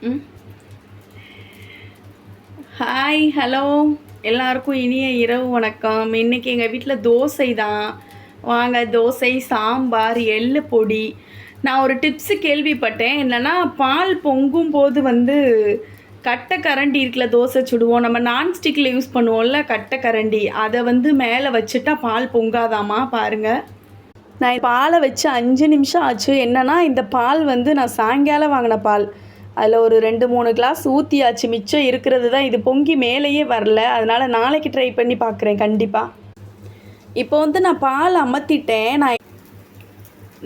ம். Hi, hello. எல்லாருக்கும் இனிய இரவு வணக்கம். இன்னைக்கு எங்கள் வீட்டில் தோசை தான். வாங்க, தோசை, சாம்பார், எள்ளு பொடி. நான் ஒரு டிப்ஸு கேள்விப்பட்டேன். என்னென்னா, பால் பொங்கும் போது கட்டை கரண்டி இருக்குல்ல, தோசை சுடுவோம். நம்ம நான்ஸ்டிக்கில் யூஸ் பண்ணுவோம்ல கட்டை கரண்டி, அதை மேலே வச்சுட்டா பால் பொங்காதாமா பாருங்கள். நான் பாலை வச்சு 5 நிமிஷம் ஆச்சு. என்னென்னா, இந்த பால் நான் சாயங்காலம் வாங்கின பால். அதில் ஒரு 2-3 கிளாஸ் ஊற்றியாச்சு. மிச்சம் இருக்கிறது தான். இது பொங்கி மேலேயே வரல. அதனால் நாளைக்கு ட்ரை பண்ணி பார்க்குறேன் கண்டிப்பாக. இப்போ நான் பால் அமர்த்திட்டேன்.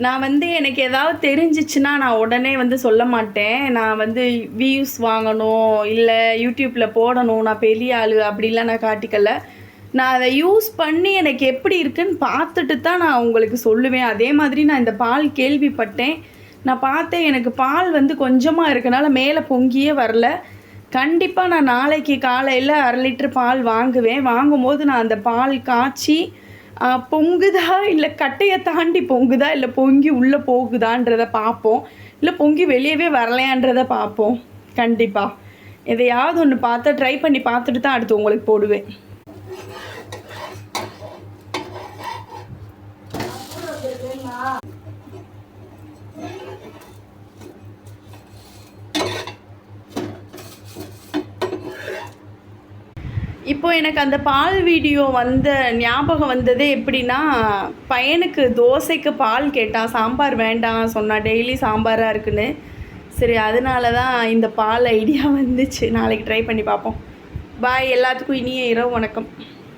நான் எனக்கு ஏதாவது தெரிஞ்சிச்சுன்னா நான் உடனே சொல்ல மாட்டேன். நான் வியூஸ் வாங்கணும், இல்லை யூடியூப்பில் போடணும், நான் பெரிய ஆள் அப்படிலாம் நான் காட்டிக்கல. நான் அதை யூஸ் பண்ணி எனக்கு எப்படி இருக்குன்னு பார்த்துட்டு தான் நான் உங்களுக்கு சொல்லுவேன். அதே மாதிரி நான் இந்த பால் கேள்விப்பட்டேன், நான் பார்த்தேன். எனக்கு பால் கொஞ்சமாக இருக்கனால மேலே பொங்கியே வரல. கண்டிப்பாக நான் நாளைக்கு காலையில் 1/2 லிட்டர் பால் வாங்குவேன். வாங்கும்போது நான் அந்த பால் காய்ச்சி பொங்குதா, இல்லை கட்டையை தாண்டி பொங்குதா, இல்லை பொங்கி உள்ளே போகுதான்றதை பார்ப்போம், இல்லை பொங்கி வெளியவே வரலையான்றதை பார்ப்போம். கண்டிப்பாக எதையாவது ஒன்று பார்த்தா ட்ரை பண்ணி பார்த்துட்டு தான் அடுத்து உங்களுக்கு போடுவேன். இப்போ எனக்கு அந்த பால் வீடியோ ஞாபகம் வந்ததே எப்படின்னா, பையனுக்கு தோசைக்கு பால் கேட்டான். சாம்பார் வேண்டாம் சொன்னான், டெய்லி சாம்பாராக இருக்குன்னு. சரி, அதனால தான் இந்த பால் ஐடியா வந்துச்சு. நாளைக்கு ட்ரை பண்ணி பார்ப்போம். பாய், எல்லாத்துக்கும் இனிய இரவு வணக்கம்.